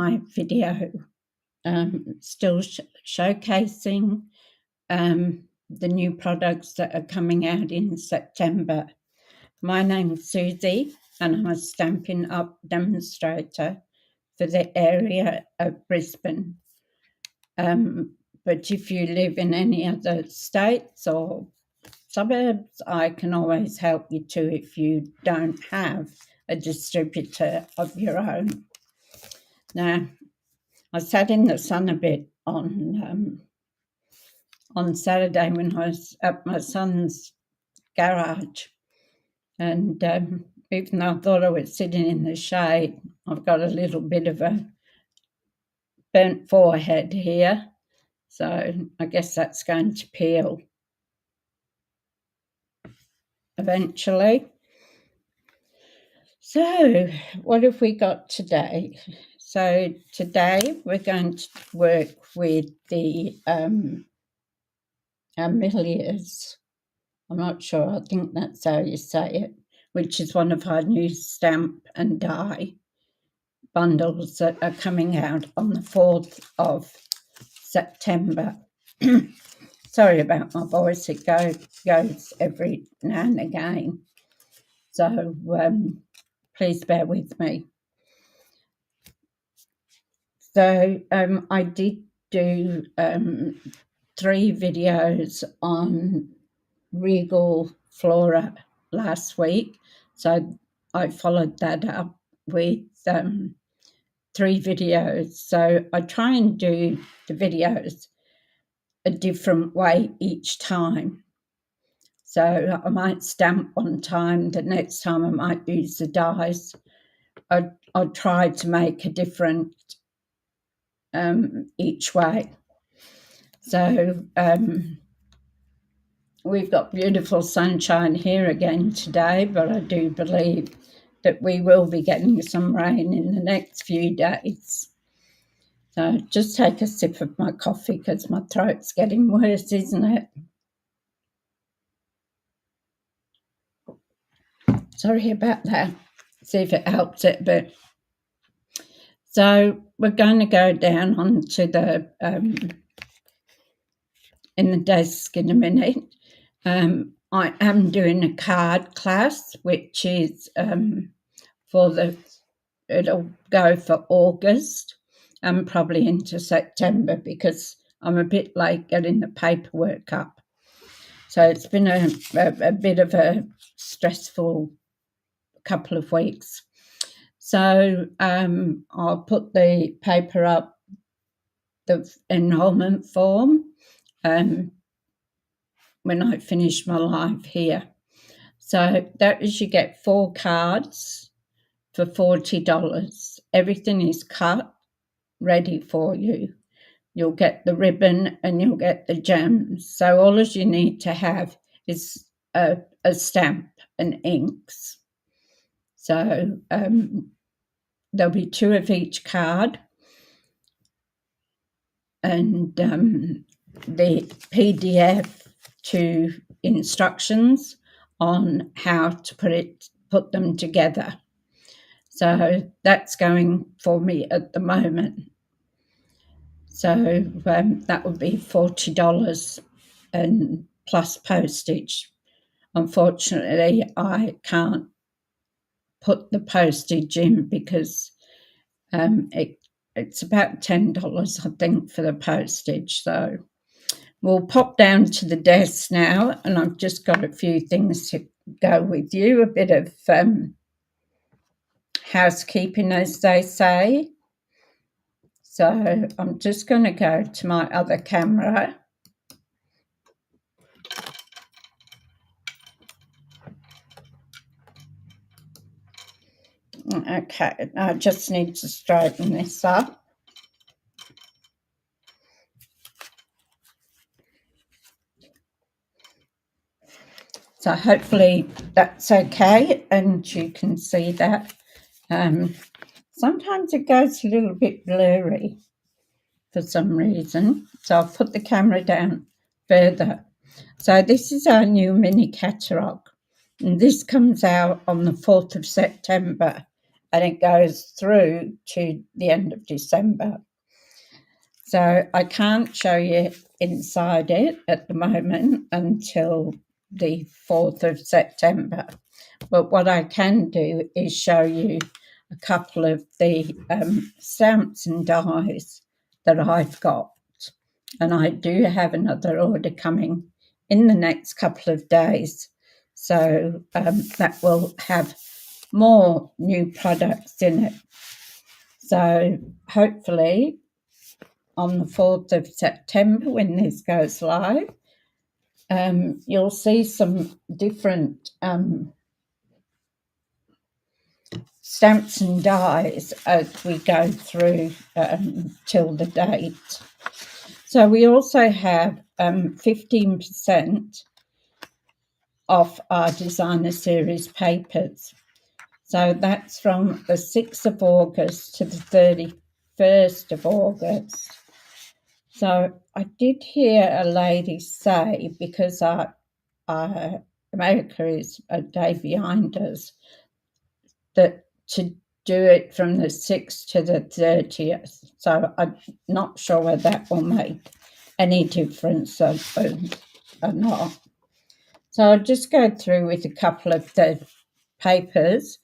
my video, still showcasing the new products that are coming out in September. My name's Susie, and I'm a Stampin' Up demonstrator for the area of Brisbane. But if you live in any other states or suburbs, I can always help you too if you don't have a distributor of your own. Now, I sat in the sun a bit on Saturday when I was at my son's garage, and even though I thought I was sitting in the shade, I've got a little bit of a burnt forehead here, so I guess that's going to peel eventually. So what have we got today? So today we're going to work with the Amaryllis. I'm not sure, I think that's how you say it, which is one of our new stamp and die bundles that are coming out on the 4th of September. Sorry about my voice, it goes every now and again, so please bear with me. So I did do 3 videos on Regal Flora last week, so I followed that up with 3 videos. So I try and do the videos a different way each time. So I might stamp one time, the next time I might use the dies. I'll try to make a different each way. So we've got beautiful sunshine here again today, but I do believe that we will be getting some rain in the next few days. So just take a sip of my coffee because my throat's getting worse, isn't it? Sorry about that. See if it helps it a bit. So we're going to go down onto the in the desk in a minute. I am doing a card class, which is it'll go for August and probably into September because I'm a bit late getting the paperwork up. So it's been a bit of a stressful couple of weeks. So I'll put the paper up, the enrolment form, when I finish my live here. So that is, you get 4 cards for $40. Everything is cut, ready for you. You'll get the ribbon and you'll get the gems. So all you need to have is a stamp and inks. So there'll be 2 of each card, and the PDF to instructions on how to put them together. So that's going for me at the moment. So that would be $40 and plus postage. Unfortunately, I can't put the postage in because it's about $10, I think, for the postage. So we'll pop down to the desk now, and I've just got a few things to go with you, a bit of housekeeping, as they say. So I'm just going to go to my other camera. Okay, I just need to straighten this up. So hopefully that's okay and you can see that. Sometimes it goes a little bit blurry for some reason. So I'll put the camera down further. So this is our new mini catalogue. And this comes out on the 4th of September. and it goes through to the end of December. So I can't show you inside it at the moment until the 4th of September. But what I can do is show you a couple of the stamps and dies that I've got. And I do have another order coming in the next couple of days. So that will have more new products in it. So hopefully on the 4th of September, when this goes live, you'll see some different stamps and dies as we go through till the date. So we also have 15% off our designer series papers. So that's from the 6th of August to the 31st of August. So I did hear a lady say, because America is a day behind us, that to do it from the 6th to the 30th. So I'm not sure whether that will make any difference or not. So I'll just go through with a couple of the papers.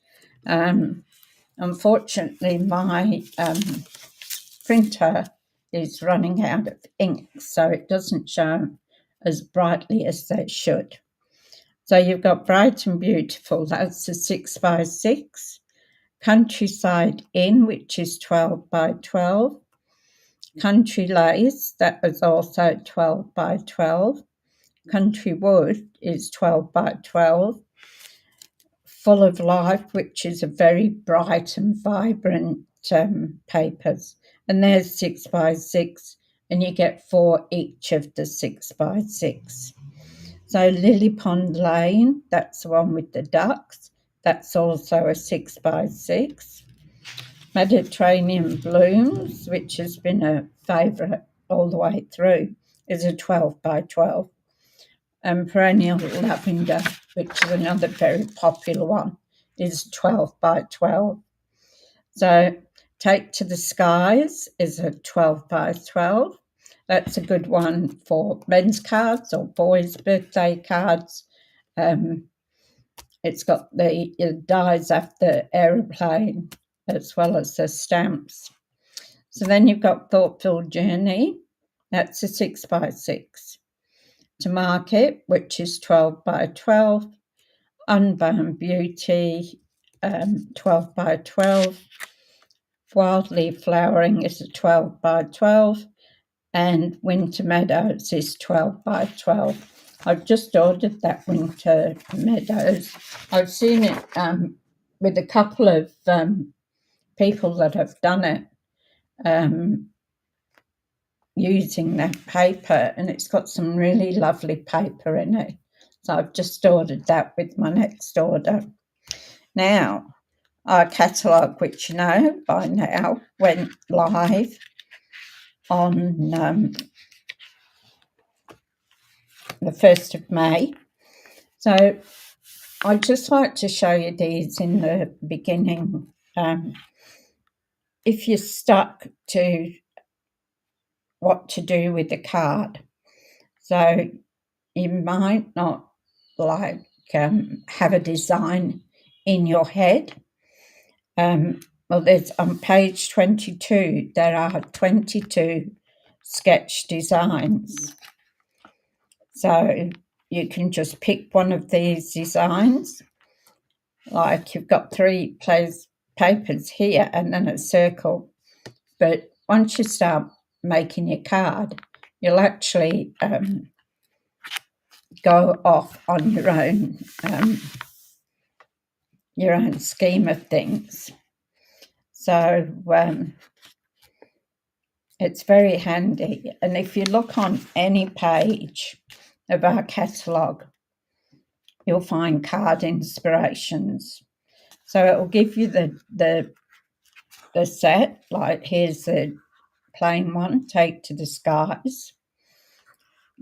Unfortunately, my printer is running out of ink, so it doesn't show as brightly as they should. So you've got Bright and Beautiful, that's a 6 by 6. Countryside Inn, which is 12 by 12. Country Lace, that was also 12 by 12. Country Wood is 12 by 12. Full of Life, which is a very bright and vibrant papers. And there's 6 by 6, and you get 4 each of the 6 by 6. So Lily Pond Lane, that's the one with the ducks. That's also a 6 by 6. Mediterranean Blooms, which has been a favourite all the way through, is a 12 by 12. And Perennial Lavender, which is another very popular one, is 12 by 12. So Take to the Skies is a 12 by 12. That's a good one for men's cards or boys' birthday cards. It's got the dies after aeroplane as well as the stamps. So then you've got Thoughtful Journey. That's a 6 by 6. To Market, which is 12 by 12. Unbound Beauty, 12 by 12. Wildly Flowering is a 12 by 12. And Winter Meadows is 12 by 12. I've just ordered that Winter Meadows. I've seen it with a couple of people that have done it using that paper, and it's got some really lovely paper in it. So I've just ordered that with my next order. Now, our catalogue, which you know by now, went live on the 1st of May. So I'd just like to show you these in the beginning. If you're stuck to what to do with the card, so you might not have a design in your head. Well, there's on page 22, there are 22 sketch designs. So you can just pick one of these designs. Like you've got 3 papers here and then a circle. But once you start making your card, you'll actually go off on your own scheme of things. So it's very handy. And if you look on any page of our catalogue, you'll find card inspirations. So it will give you the set, like here's the plain one, Take to the Skies.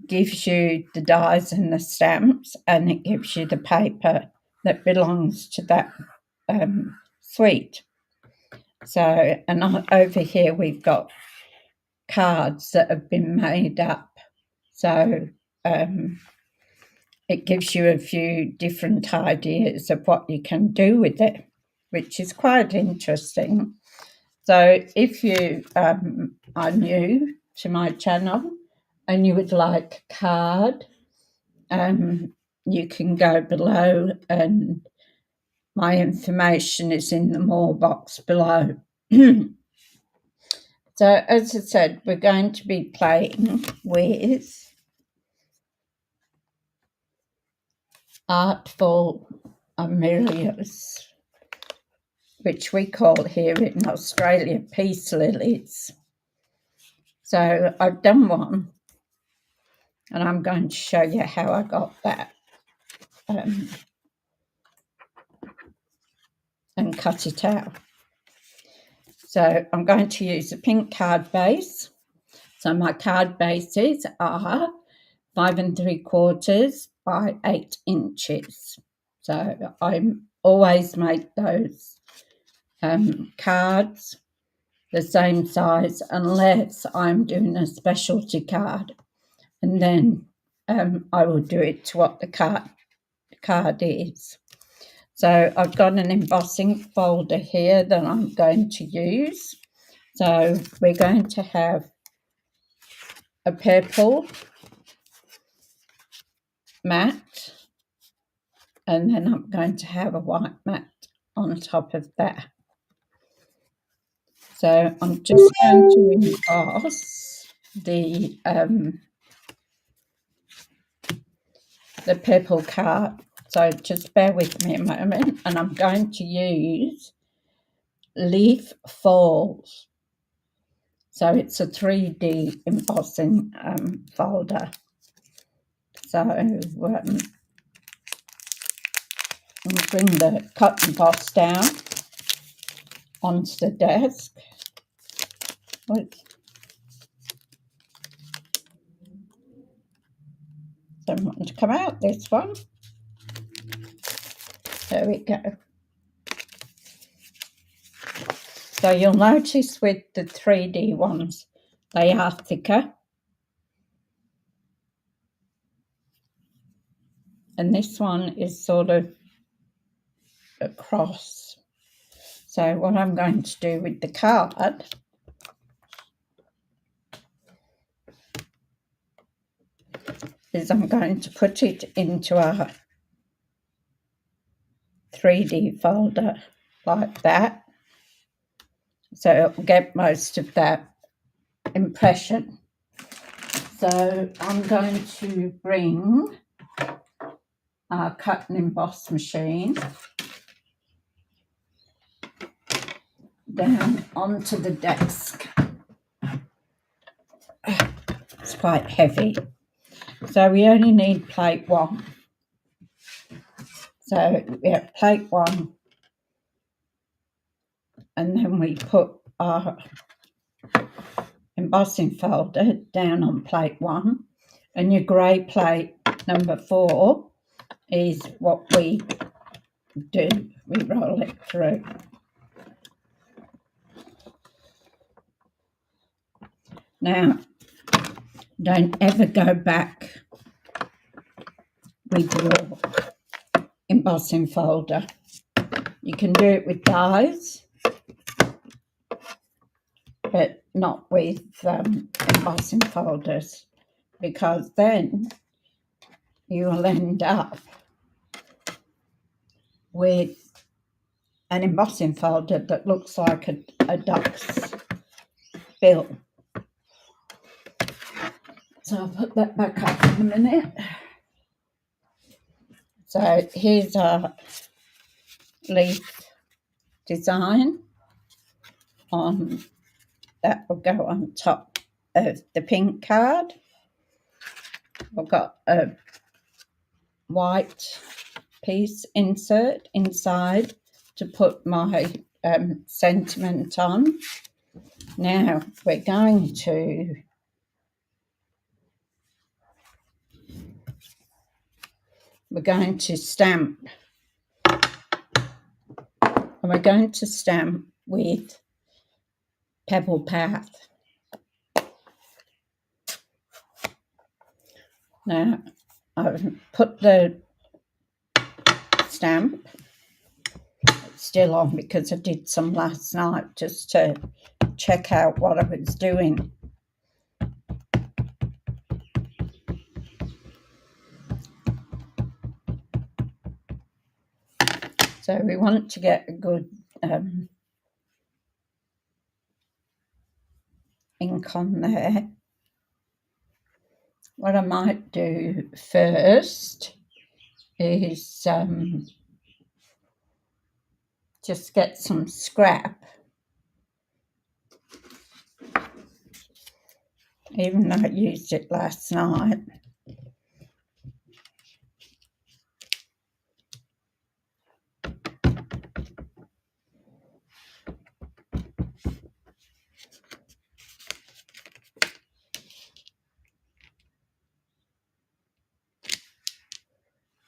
Gives you the dies and the stamps, and it gives you the paper that belongs to that suite. So, and over here we've got cards that have been made up. So it gives you a few different ideas of what you can do with it, which is quite interesting. So if you are new to my channel and you would like a card, you can go below and my information is in the more box below. So as I said, we're going to be playing with Artful Amaryllis, which we call here in Australia peace lilies. So I've done one, and I'm going to show you how I got that and cut it out. So I'm going to use a pink card base. So my card bases are 5 3/4 by 8 inches. So I always make those cards the same size unless I'm doing a specialty card, and then I will do it to what the card is. So I've got an embossing folder here that I'm going to use. So we're going to have a purple mat, and then I'm going to have a white mat on top of that. So I'm just going to emboss the purple card. So just bear with me a moment, and I'm going to use Leaf Falls. So it's a 3D embossing folder. So I'm going to bring the cut emboss down onto the desk. Don't want to come out, this one. There we go. So you'll notice with the 3D ones, they are thicker. And this one is sort of across. So what I'm going to do with the card is I'm going to put it into our 3D folder like that. So it'll get most of that impression. So I'm going to bring our cut and emboss machine down onto the desk. It's quite heavy. So we only need plate 1. So we have plate 1, and then we put our embossing folder down on plate 1, and your grey plate number 4 is what we do. We roll it through. Now, don't ever go back with your embossing folder. You can do it with dies, but not with embossing folders, because then you will end up with an embossing folder that looks like a duck's bill. So I'll put that back up in a minute. So here's our leaf design on that will go on top of the pink card. I've got a white piece insert inside to put my sentiment on. Now we're going to stamp, and we're going to stamp with Pebble Path. Now I've put the stamp still on because I did some last night just to check out what I was doing. So we want to get a good ink on there. What I might do first is just get some scrap, even though I used it last night.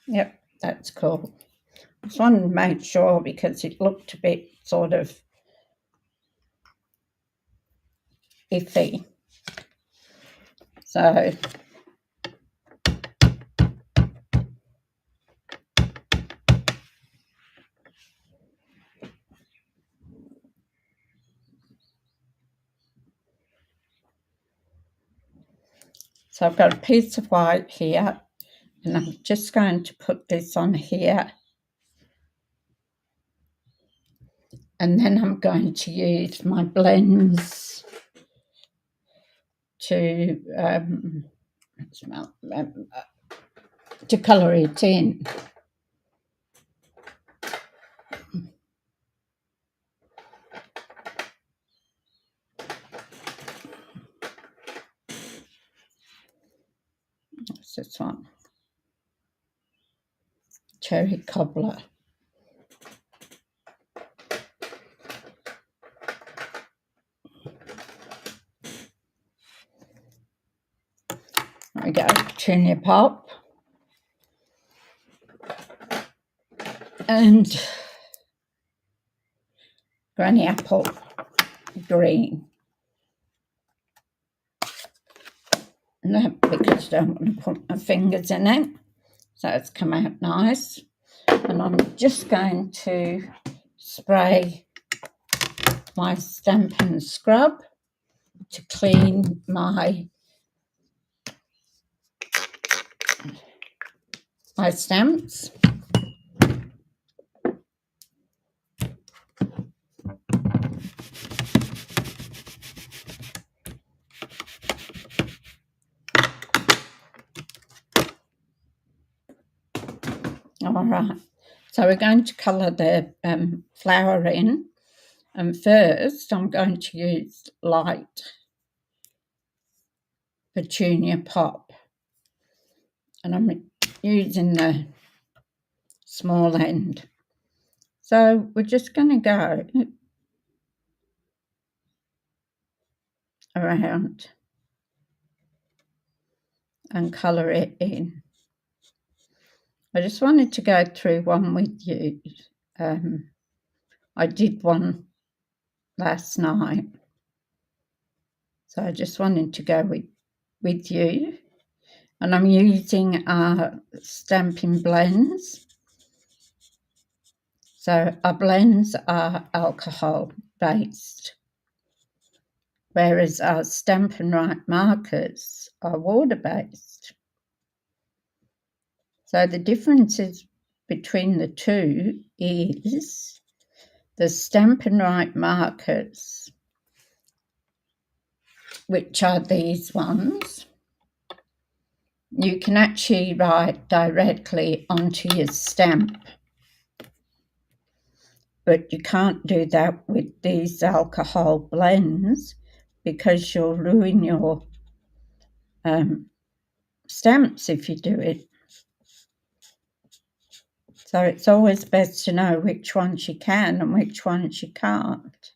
Yep, that's cool. I just wanted to make sure because it looked a bit sort of iffy. So I've got a piece of white here, and I'm just going to put this on here. And then I'm going to use my blends to colour it in. What's this one? Cherry Cobbler. There we go, Petunia Pop. And Granny Apple Green. No, because I don't want to put my fingers in it. So it's come out nice. And I'm just going to spray my Stampin' scrub to clean my stamps. All right, so we're going to colour the flower in, and first I'm going to use light Petunia Pop, and I'm using the small end. So we're just going to go around and colour it in. I just wanted to go through one with you. I did one last night, so I just wanted to go with you. And I'm using our Stampin' blends. So our blends are alcohol based, whereas our Stampin' Right markers are water based. So the differences between the two is the Stampin' Right markers, which are these ones. You can actually write directly onto your stamp, but you can't do that with these alcohol blends because you'll ruin your stamps if you do it. So it's always best to know which ones you can and which ones you can't.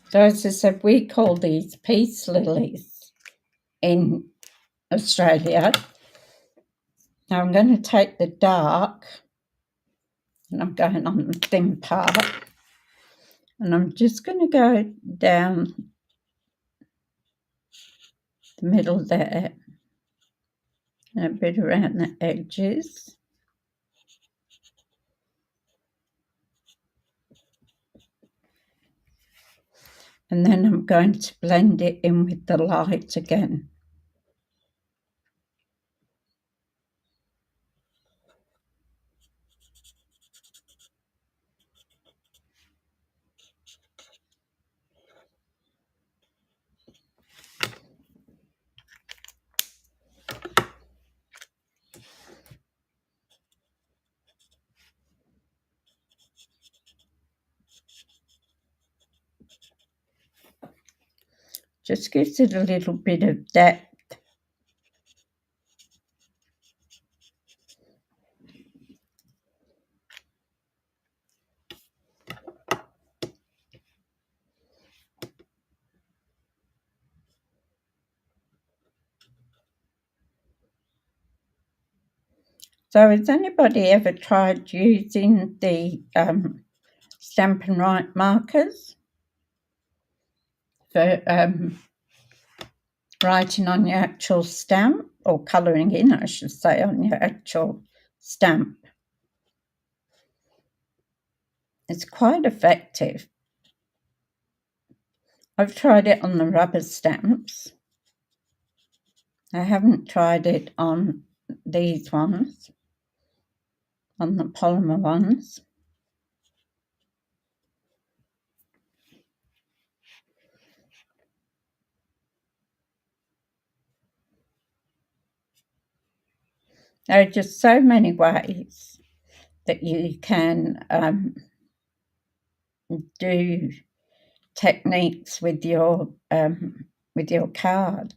So as I said, we call these peace lilies in Australia, Now I'm going to take the dark, and I'm going on the thin part, and I'm just going to go down the middle there, and a bit around the edges. And then I'm going to blend it in with the light again. Just gives it a little bit of depth. So has anybody ever tried using the Stampin' Right markers for writing on your actual stamp, or colouring in, I should say, on your actual stamp? It's quite effective. I've tried it on the rubber stamps. I haven't tried it on these ones, on the polymer ones. There are just so many ways that you can do techniques with your card.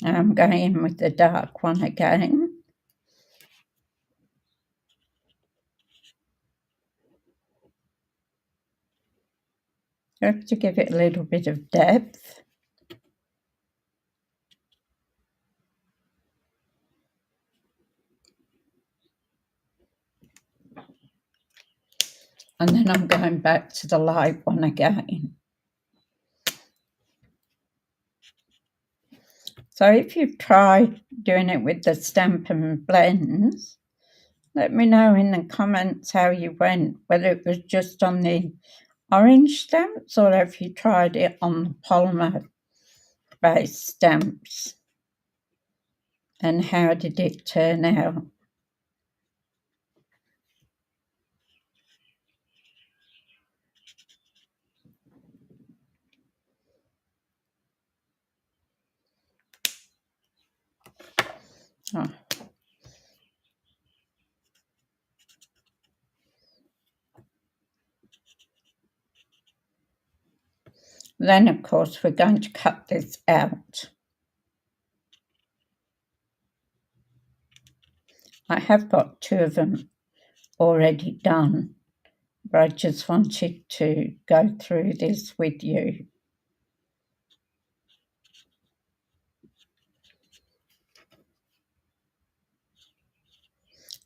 I'm going in with the dark one again. Just to give it a little bit of depth. And then I'm going back to the light one again. So if you've tried doing it with the Stampin' blends, let me know in the comments how you went, whether it was just on the orange stamps or if you tried it on the polymer-based stamps. And how did it turn out? Oh. Then, of course, we're going to cut this out. I have got 2 of them already done, but I just wanted to go through this with you.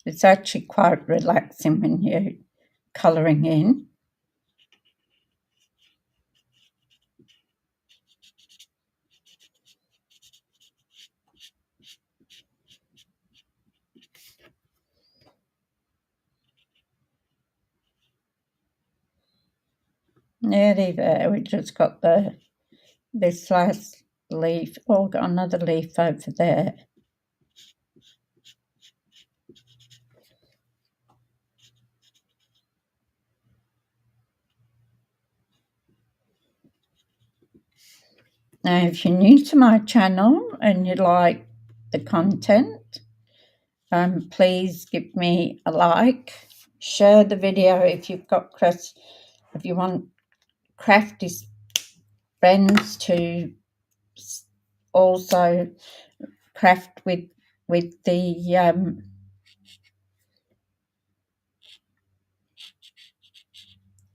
It's actually quite relaxing when you're colouring in. Nearly there. We just got this last leaf. Oh, got another leaf over there. Now, if you're new to my channel and you like the content, please give me a like, share the video if you've got if you want crafty friends to also craft with the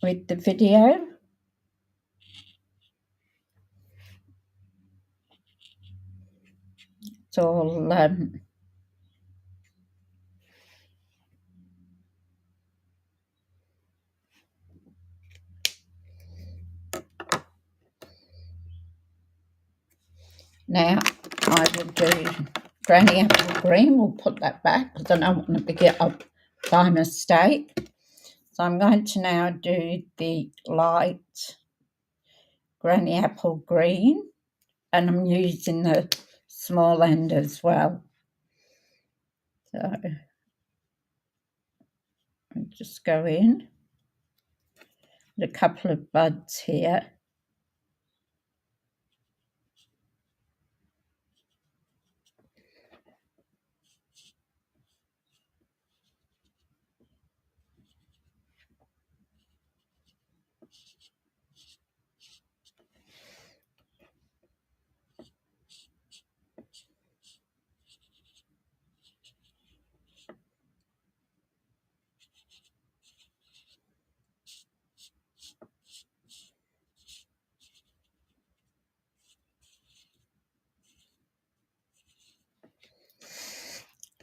with the video. It's all now I will do Granny Apple Green. We'll put that back because I don't want to pick it up by mistake. So I'm going to now do the light Granny Apple Green, and I'm using the small end as well. So I'll just go in with a couple of buds here.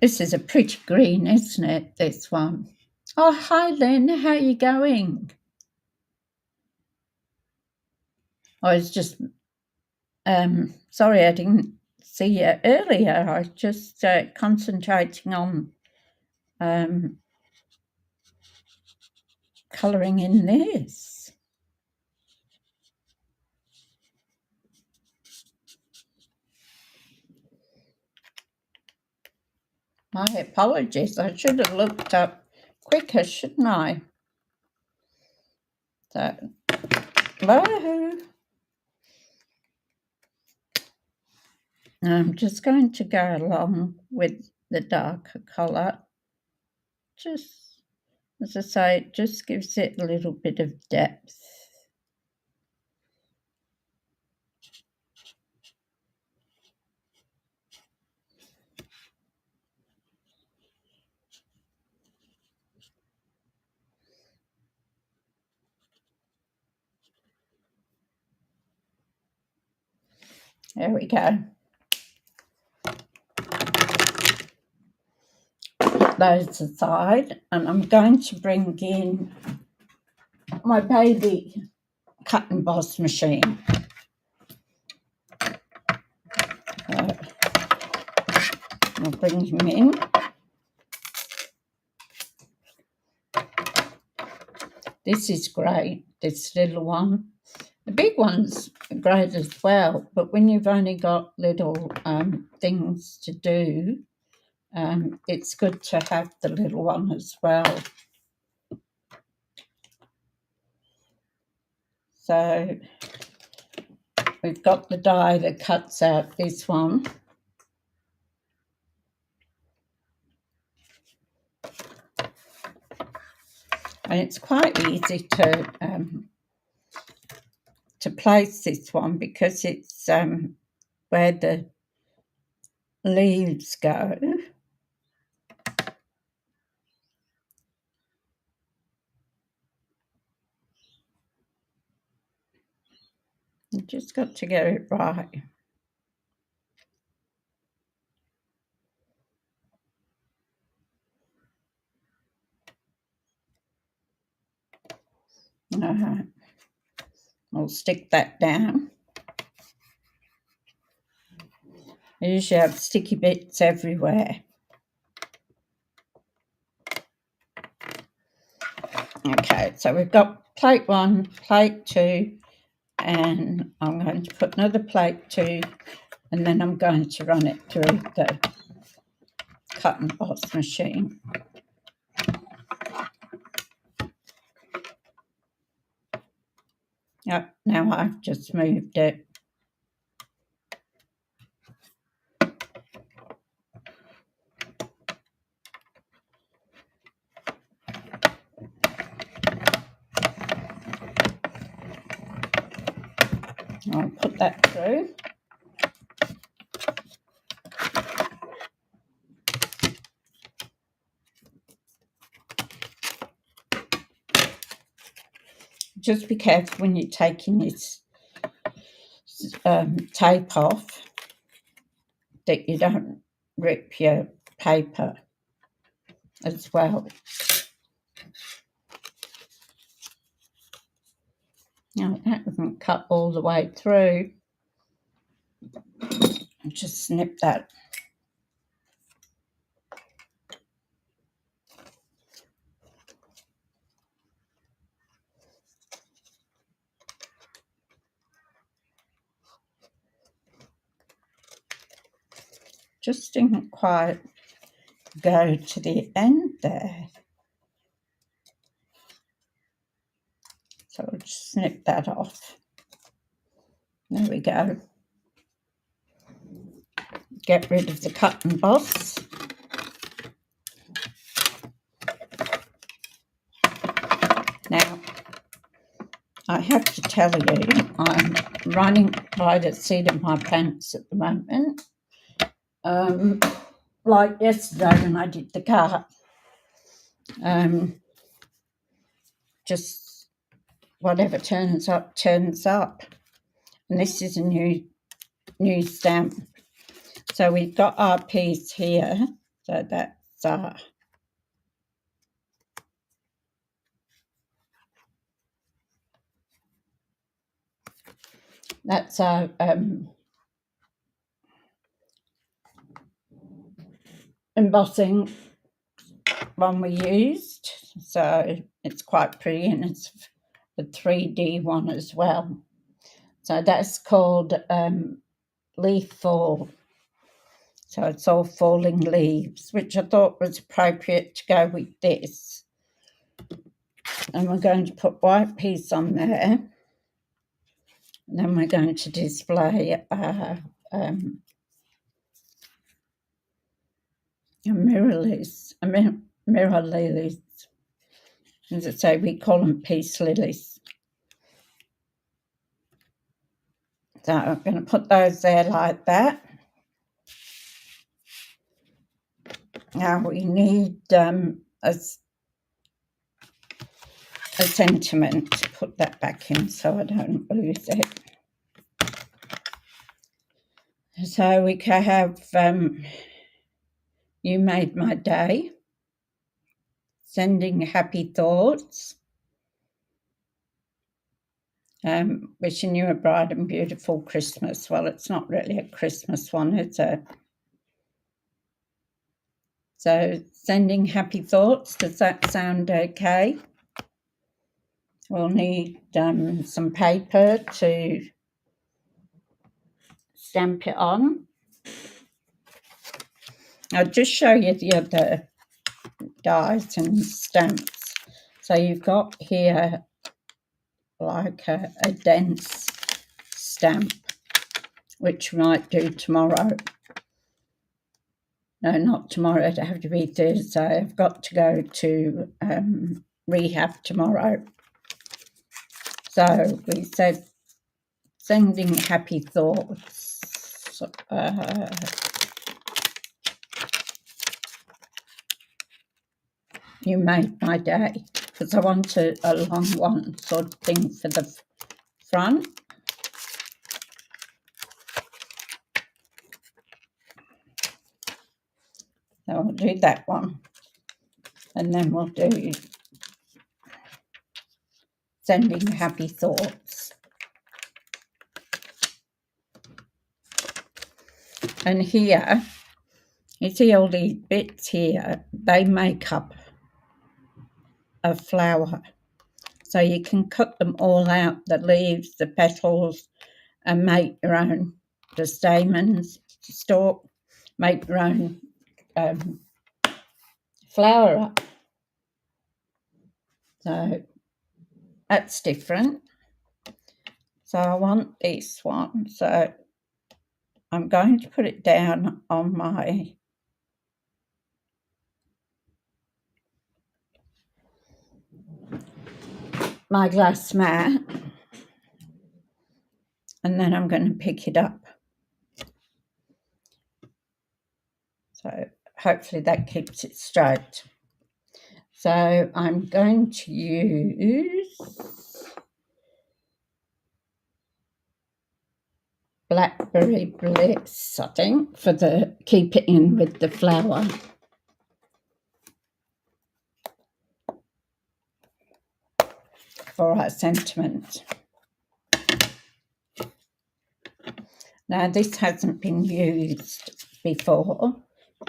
This is a pretty green, isn't it, this one? Oh, hi, Lynn. How are you going? I was just, sorry I didn't see you earlier. I was just concentrating on colouring in this. My apologies. I should have looked up quicker, shouldn't I? So, hello. I'm just going to go along with the darker colour. Just, as I say, it just gives it a little bit of depth. There we go. Put those aside, and I'm going to bring in my baby cut and emboss machine. I'll bring him in. This is great, this little one. The big one's great as well, but when you've only got little things to do, it's good to have the little one as well. So we've got the die that cuts out this one. And it's quite easy to place this one because it's where the leaves go. You just got to get it right. I'll stick that down. I usually have sticky bits everywhere. Okay, so we've got plate 1, plate 2, and I'm going to put another plate 2, and then I'm going to run it through the cut and emboss machine. Yep, now I've just moved it. I'll put that through. just be careful when you're taking this tape off that you don't rip your paper as well. Now that doesn't cut all the way through. I'll just snip that. Just didn't quite go to the end there. So I'll just snip that off. There we go. Get rid of the cut and emboss. Now, I have to tell you, I'm running by the seat of my pants at the moment. Like yesterday when I did the card. Just whatever turns up, turns up. And this is a new stamp. So we've got our piece here. So that's our embossing one we used. So it's quite pretty, and it's a 3D one as well. So that's called Leaf Fall. So it's all falling leaves, which I thought was appropriate to go with this. And we're going to put white piece on there. And then we're going to display Amaryllis. As I say, we call them peace lilies. So I'm going to put those there like that. Now we need a sentiment to put that back in so I don't lose it. So we can have You Made My Day, Sending Happy Thoughts, Wishing You a Bright and Beautiful Christmas. Well, it's not really a Christmas one, is it? So Sending Happy Thoughts, does that sound okay? We'll need some paper to stamp it on. I'll just show you the other dies and stamps. So you've got here like a dense stamp, which we might do tomorrow. No, not tomorrow, it'd have to be Thursday. I've got to go to rehab tomorrow. So we said Sending Happy Thoughts. You Made My Day, because I want a long one sort of thing for the front. So I'll do that one, and then we'll do Sending Happy Thoughts. And here, you see all these bits here, they make up a flower. So you can cut them all out, the leaves, the petals, and make your own, the stamens, stalk, make your own flower up. So that's different. So I want this one. So I'm going to put it down on my glass mat, and then I'm going to pick it up. So hopefully that keeps it straight. So I'm going to use Blackberry Bliss, I think, for the keep it in with the flower. For our sentiment. Now this hasn't been used before,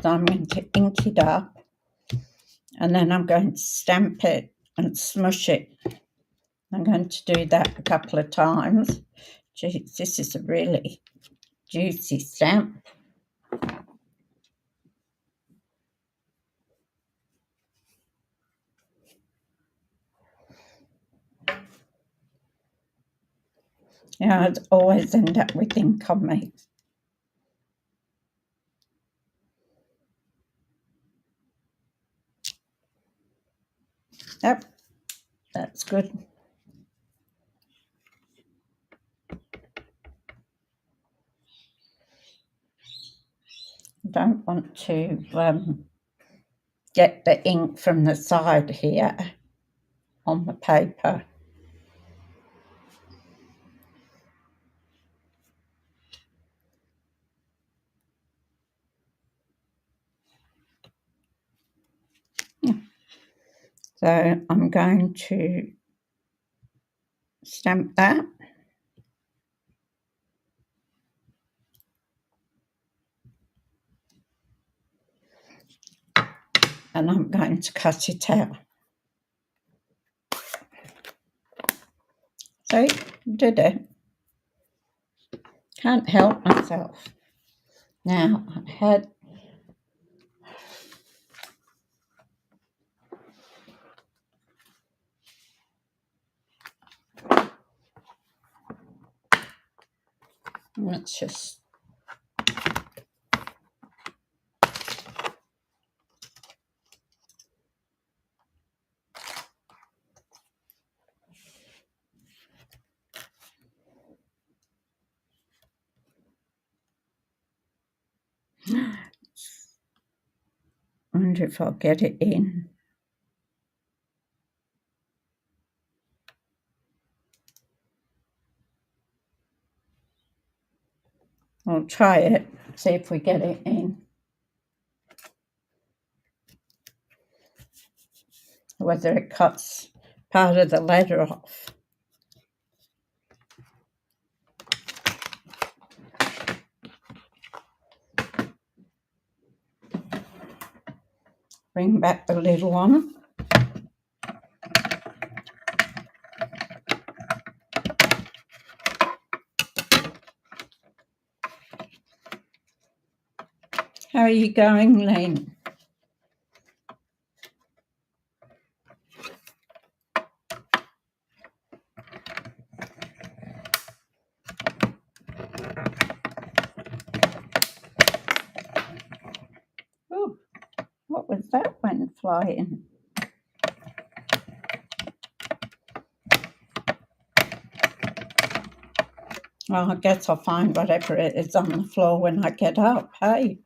so I'm going to ink it up and then I'm going to stamp it and smush it. I'm going to do that a couple of times. Geez, this is a really juicy stamp. Yeah, I'd always end up with ink on me. Yep, that's good. Don't want to get the ink from the side here on the paper. So I'm going to stamp that. And I'm going to cut it out. See, did it. Can't help myself. Now, I had let's just wonder if I'll get it in. I'll try it, see if we get it in. Whether it cuts part of the letter off. Bring back the little one. How are you going, Lynn? Oh, what was that one flying? Well, I guess I'll find whatever it is on the floor when I get up, hey?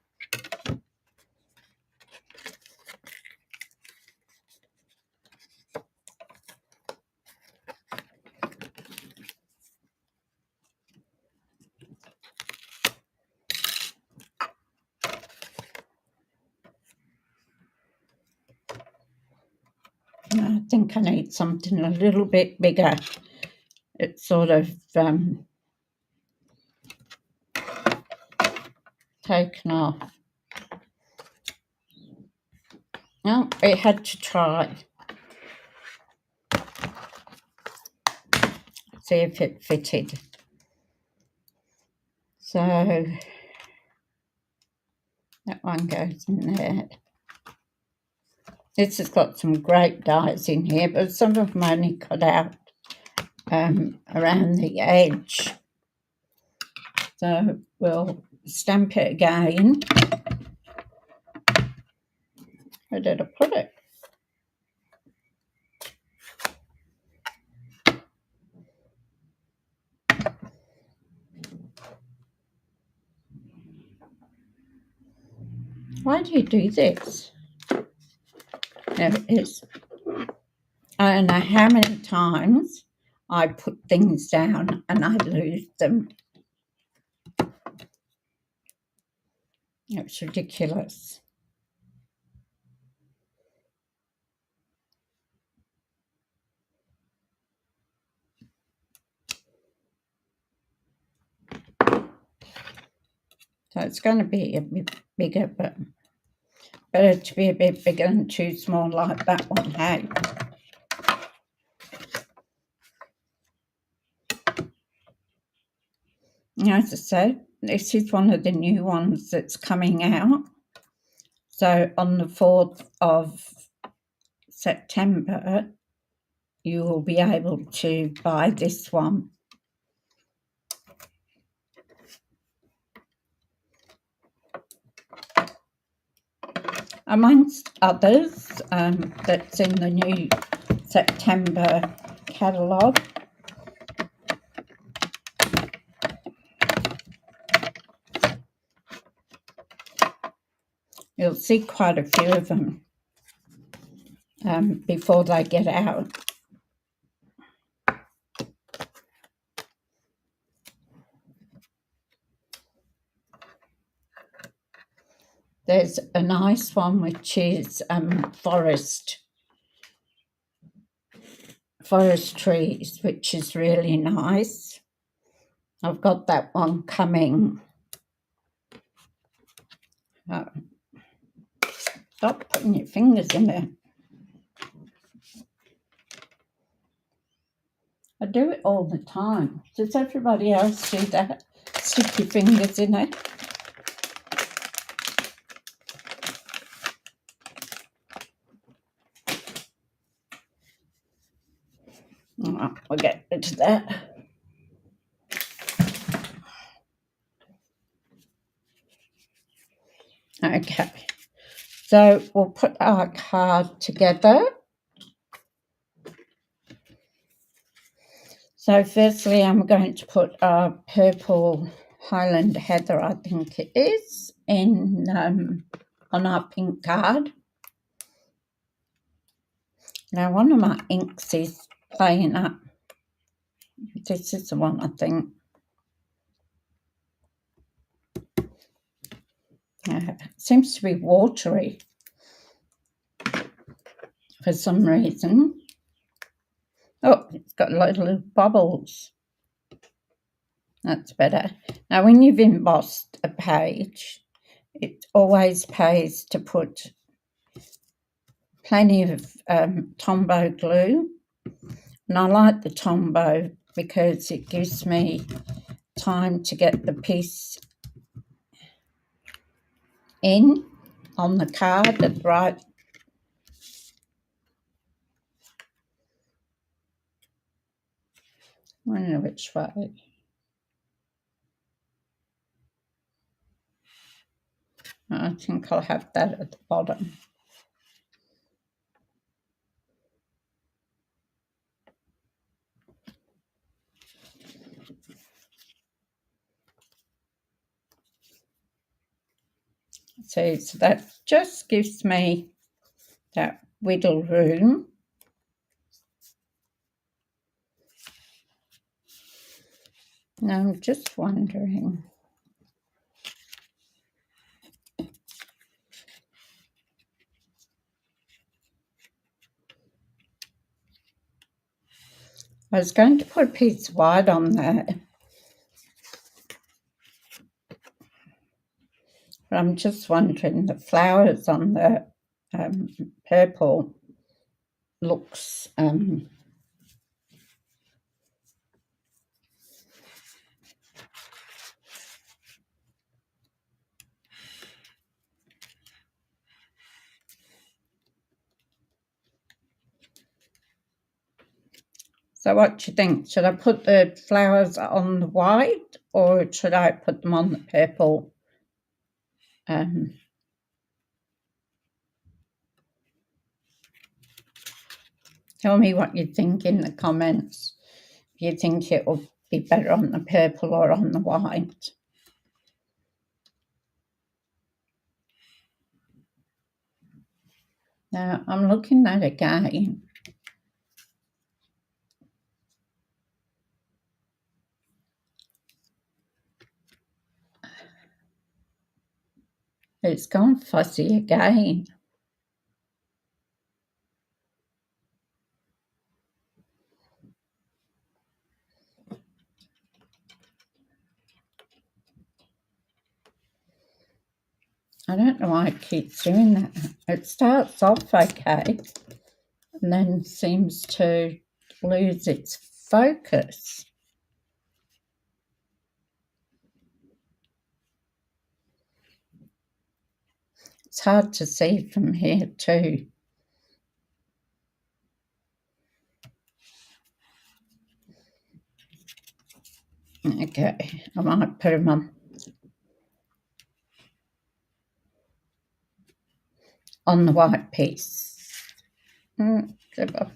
I think I need something a little bit bigger. It's sort of taken off. No, it had to try. See if it fitted. So that one goes in there. This has got some great dies in here, but some of them only cut out around the edge. So we'll stamp it again. Where did I put it? Why do you do this? There it is. I don't know how many times I put things down and I lose them. It's ridiculous. So it's going to be a bit bigger, but better to be a bit bigger than too small like that one, hey? As I said, this is one of the new ones that's coming out. So on the 4th of September, you will be able to buy this one. Amongst others, that's in the new September catalogue. You'll see quite a few of them before they get out. There's a nice one which is forest trees, which is really nice. I've got that one coming. Stop putting your fingers in there. I do it all the time. Does everybody else do that? Stick your fingers in it. Right, we'll get rid of that. Okay, so we'll put our card together. So firstly, I'm going to put our purple Highland Heather, I think it is, in on our pink card. Now, one of my inks is playing up. This is the one, I think. It seems to be watery for some reason. Oh, it's got little bubbles. That's better. Now, when you've embossed a page, it always pays to put plenty of Tombow glue. And I like the Tombow because it gives me time to get the piece in on the card at the right. I don't know which way. I think I'll have that at the bottom. So that just gives me that wiggle room. Now I'm just wondering. I was going to put a piece of white on there, but I'm just wondering, the flowers on the purple looks so what do you think? Should I put the flowers on the white or should I put them on the purple? Tell me what you think in the comments. If you think it will be better on the purple or on the white. Now, I'm looking at it again. It's gone fuzzy again. I don't know why it keeps doing that. It starts off okay and then seems to lose its focus. It's hard to see from here too. Okay, I might put them on the white piece. Clever.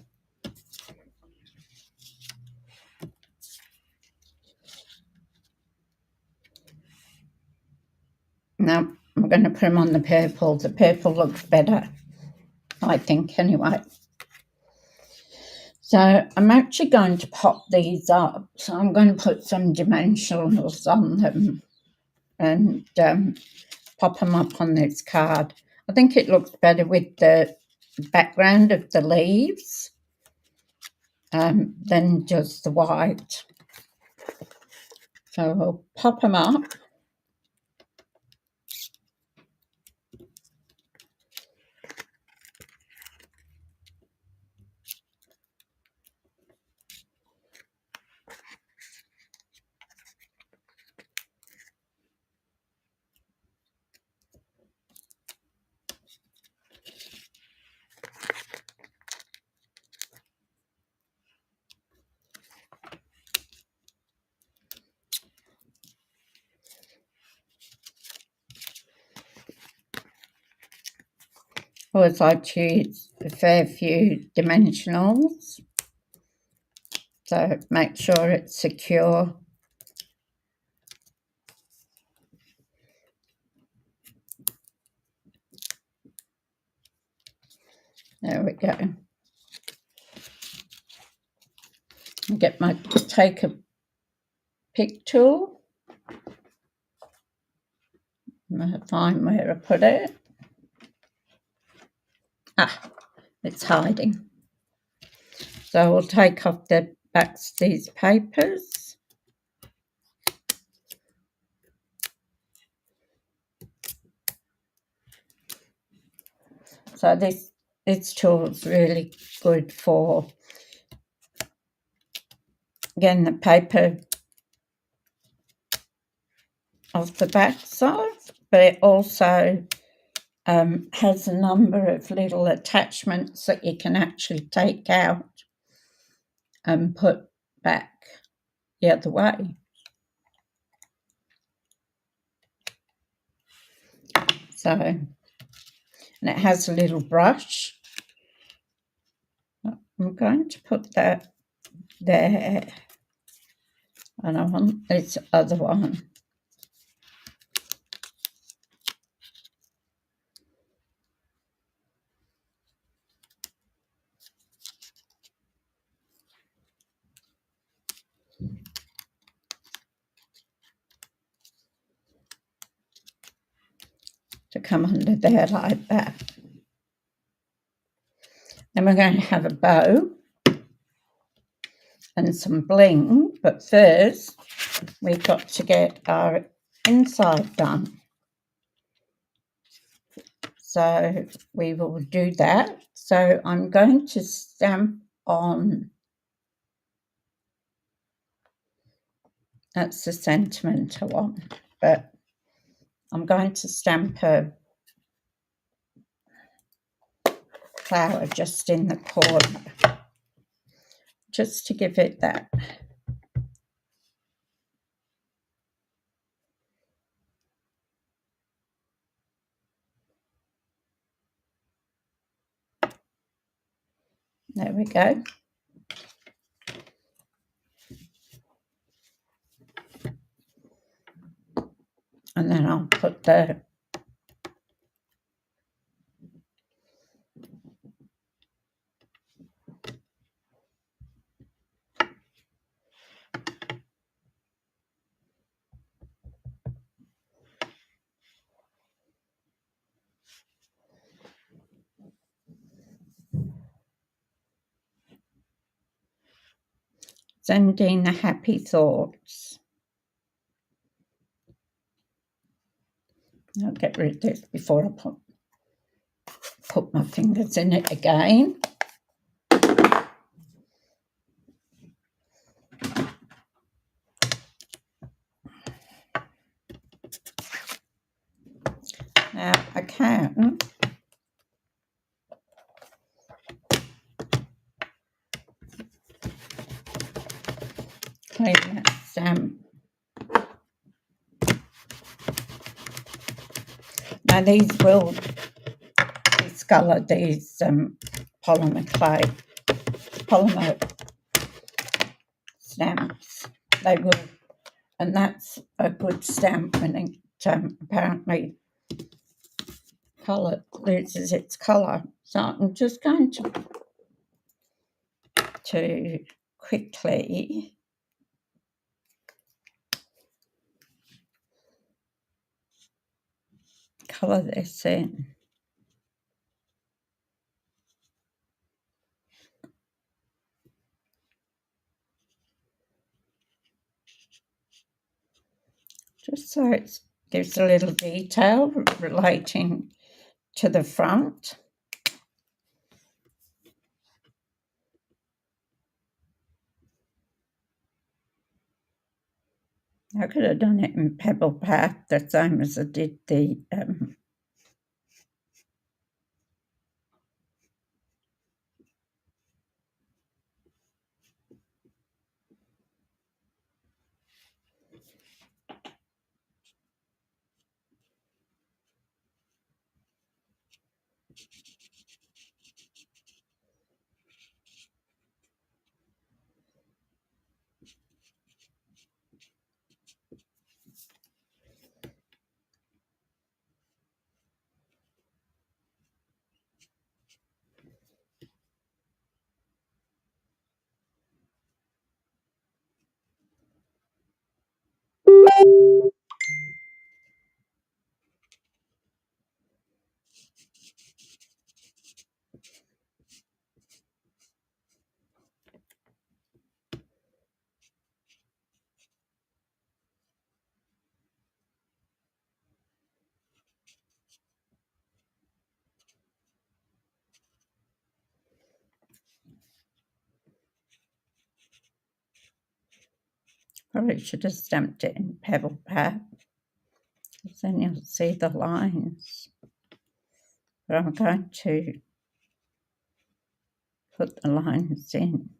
Now I'm going to put them on the purple. The purple looks better, I think, anyway. So I'm actually going to pop these up. So I'm going to put some dimensionals on them and pop them up on this card. I think it looks better with the background of the leaves than just the white. So we'll pop them up. I always like to use a fair few dimensionals, so make sure it's secure. There we go. Take a pick tool. I'm going to find where I put it. It's hiding. So we'll take off the backs of these papers. So this tool is really good for getting the paper off the back side, but it also has a number of little attachments that you can actually take out and put back the other way. So, and it has a little brush. I'm going to put that there, and I want this other one. To come under there like that. Then we're going to have a bow and some bling, but first we've got to get our inside done. So we will do that. So I'm going to stamp on, that's the sentimental one, but I'm going to stamp a flower just in the corner, just to give it that. There we go. And then I'll put the sending happy thoughts. I'll get rid of this before I put my fingers in it again. Now I can clean that stamp. Now these will discolour, these polymer stamps. They will, and that's a good stamp when it apparently loses its colour. So I'm just going to quickly colour this in. Just so it gives a little detail relating to the front. I could have done it in Pebble Path, the same as I did the probably should have stamped it in Pebble Path, because then you'll see the lines. But I'm going to put the lines in.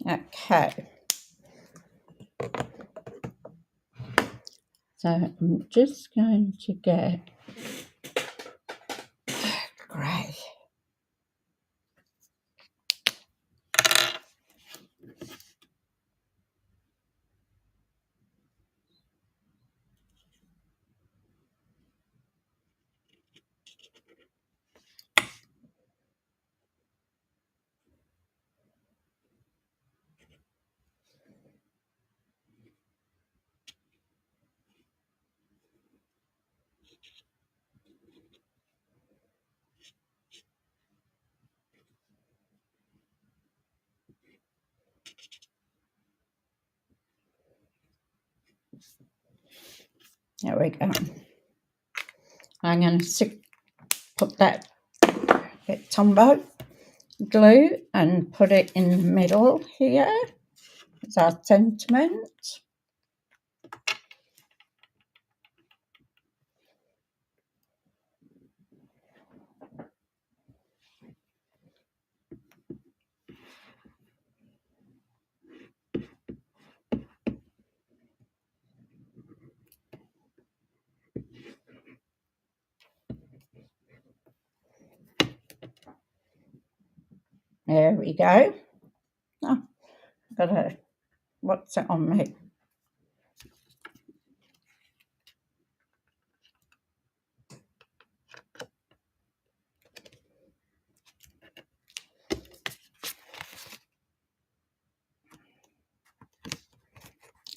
Okay. So I'm just going to get grey. There we go. I'm going to put that bit Tombow glue and put it in the middle here as our sentiment. There we go. Oh, got a, what's it on me?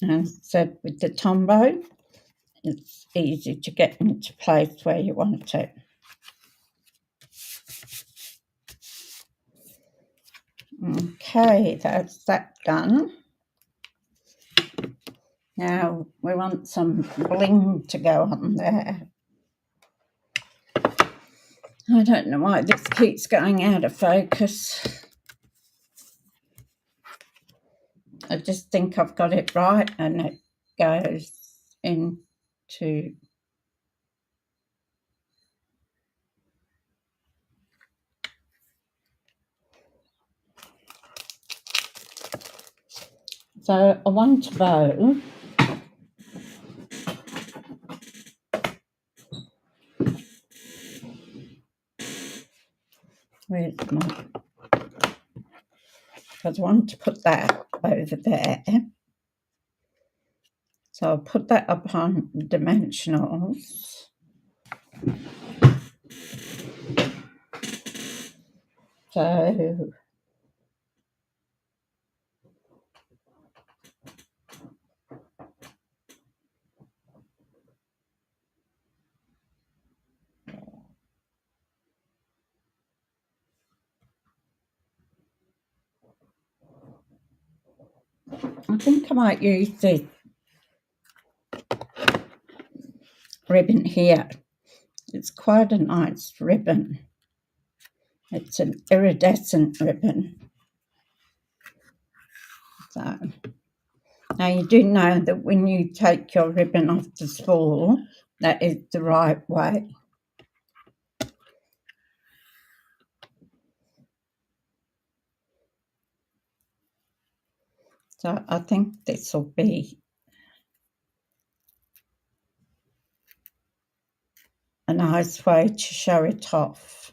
And said with the Tombow, it's easy to get into place where you want it. Okay, that's that done. Now we want some bling to go on there. I don't know why this keeps going out of focus. I just think I've got it right, and it goes into so I want a bow. Where's my? Because I want to put that over there. So I'll put that up on dimensionals. So I think I might use the ribbon here. It's quite a nice ribbon. It's an iridescent ribbon. So now you do know that when you take your ribbon off the spool, that is the right way. So I think this will be a nice way to show it off.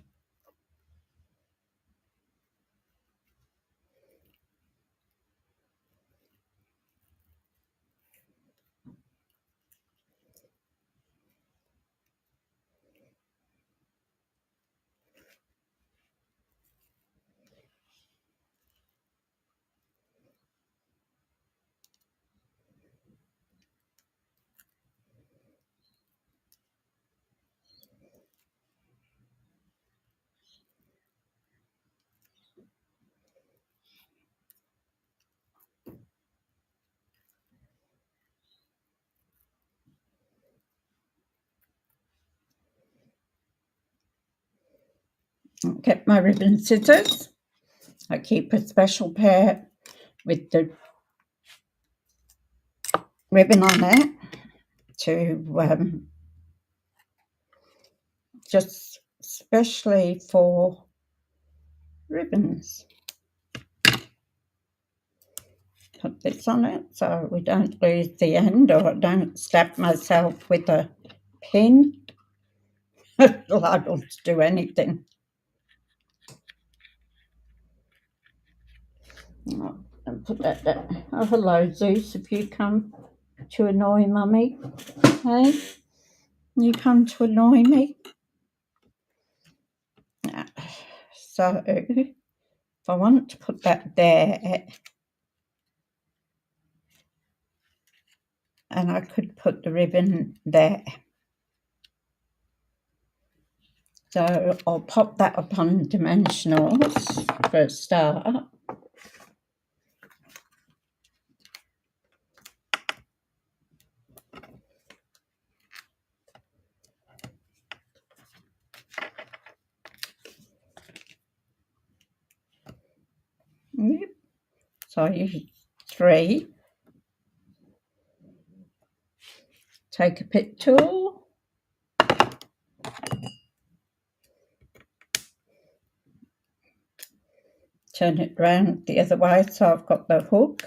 Get my ribbon scissors. I keep a special pair with the ribbon on it to just especially for ribbons. Put this on it so we don't lose the end, or I don't stab myself with a pin. Liable to do anything. And put that there. Oh, hello, Zeus. Have you come to annoy Mummy? Hey? You come to annoy me? So, if I want to put that there, and I could put the ribbon there. So I'll pop that up on dimensionals for a start. Yep. So I use 3. Take a pick tool. Turn it round the other way so I've got the hook.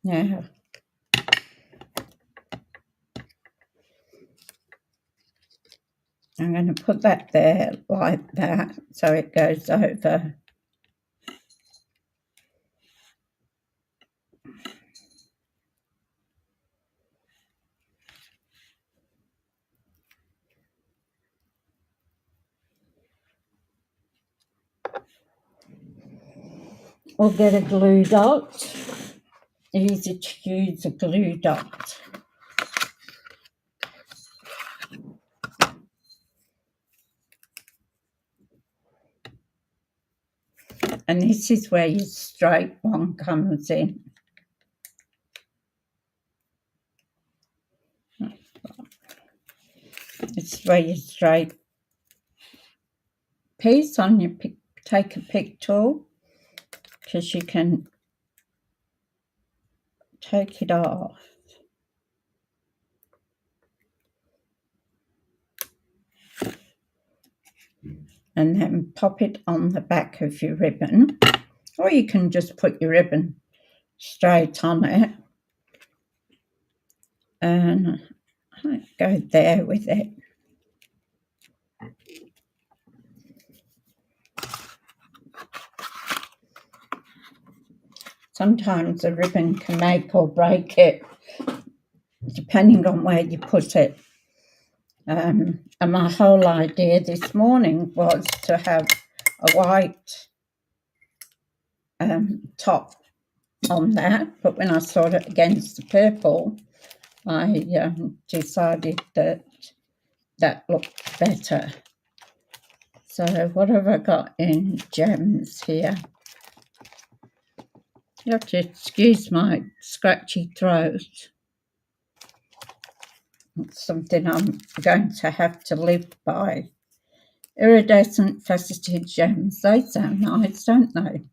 Now I'm going to put that there like that so it goes over. We'll get a glue dot. Easy to use a glue dot. And this is where your straight one comes in. This is where your straight piece on your pick, take a pick tool, because you can take it off. And then pop it on the back of your ribbon, or you can just put your ribbon straight on it and go there with it. Sometimes a ribbon can make or break it, depending on where you put it. And my whole idea this morning was to have a white top on that, but when I saw it against the purple, I decided that that looked better. So what have I got in gems here? You have to excuse my scratchy throat. It's something I'm going to have to live by. Iridescent faceted gems. They sound nice, don't they?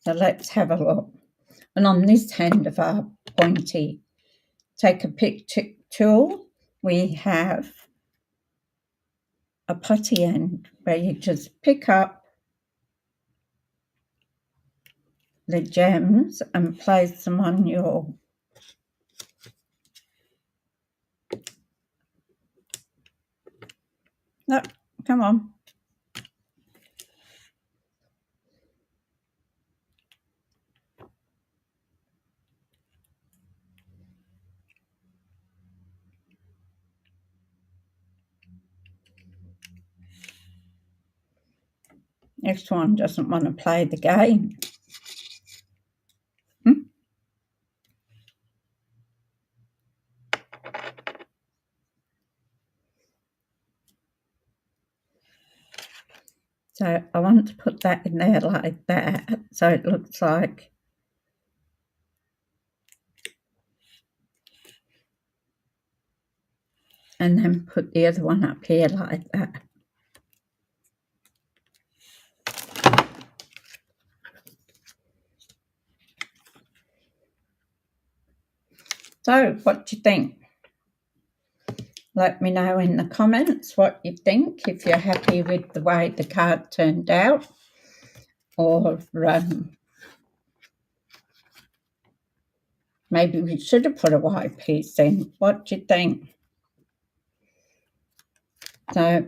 So let's have a look. And on this end of our pointy, take a pick tool. We have a putty end where you just pick up the gems and place them on your come on. Next one doesn't want to play the game. So I want to put that in there like that, so it looks like and then put the other one up here like that. So what do you think? Let me know in the comments what you think, if you're happy with the way the card turned out, or maybe we should have put a white piece in. What do you think? So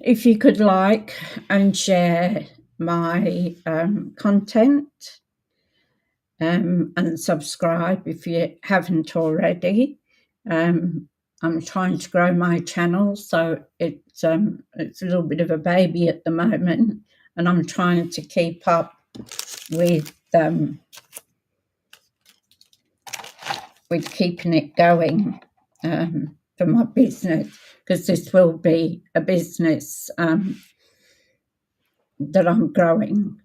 if you could like and share my content and subscribe if you haven't already. I'm trying to grow my channel, so it's a little bit of a baby at the moment, and I'm trying to keep up with keeping it going for my business, because this will be a business that I'm growing.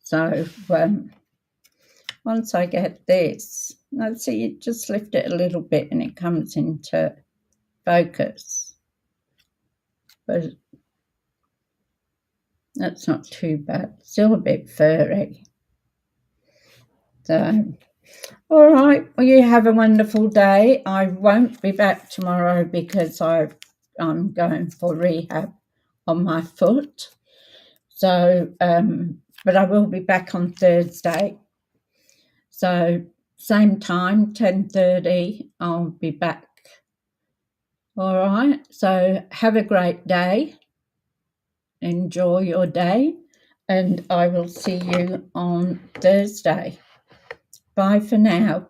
So once I get this, let's see, you just lift it a little bit and it comes into focus. But that's not too bad. Still a bit furry. So, all right. Well, you have a wonderful day. I won't be back tomorrow because I'm going for rehab on my foot. So, but I will be back on Thursday. So same time, 10:30, I'll be back. All right. So have a great day. Enjoy your day, and I will see you on Thursday. Bye for now.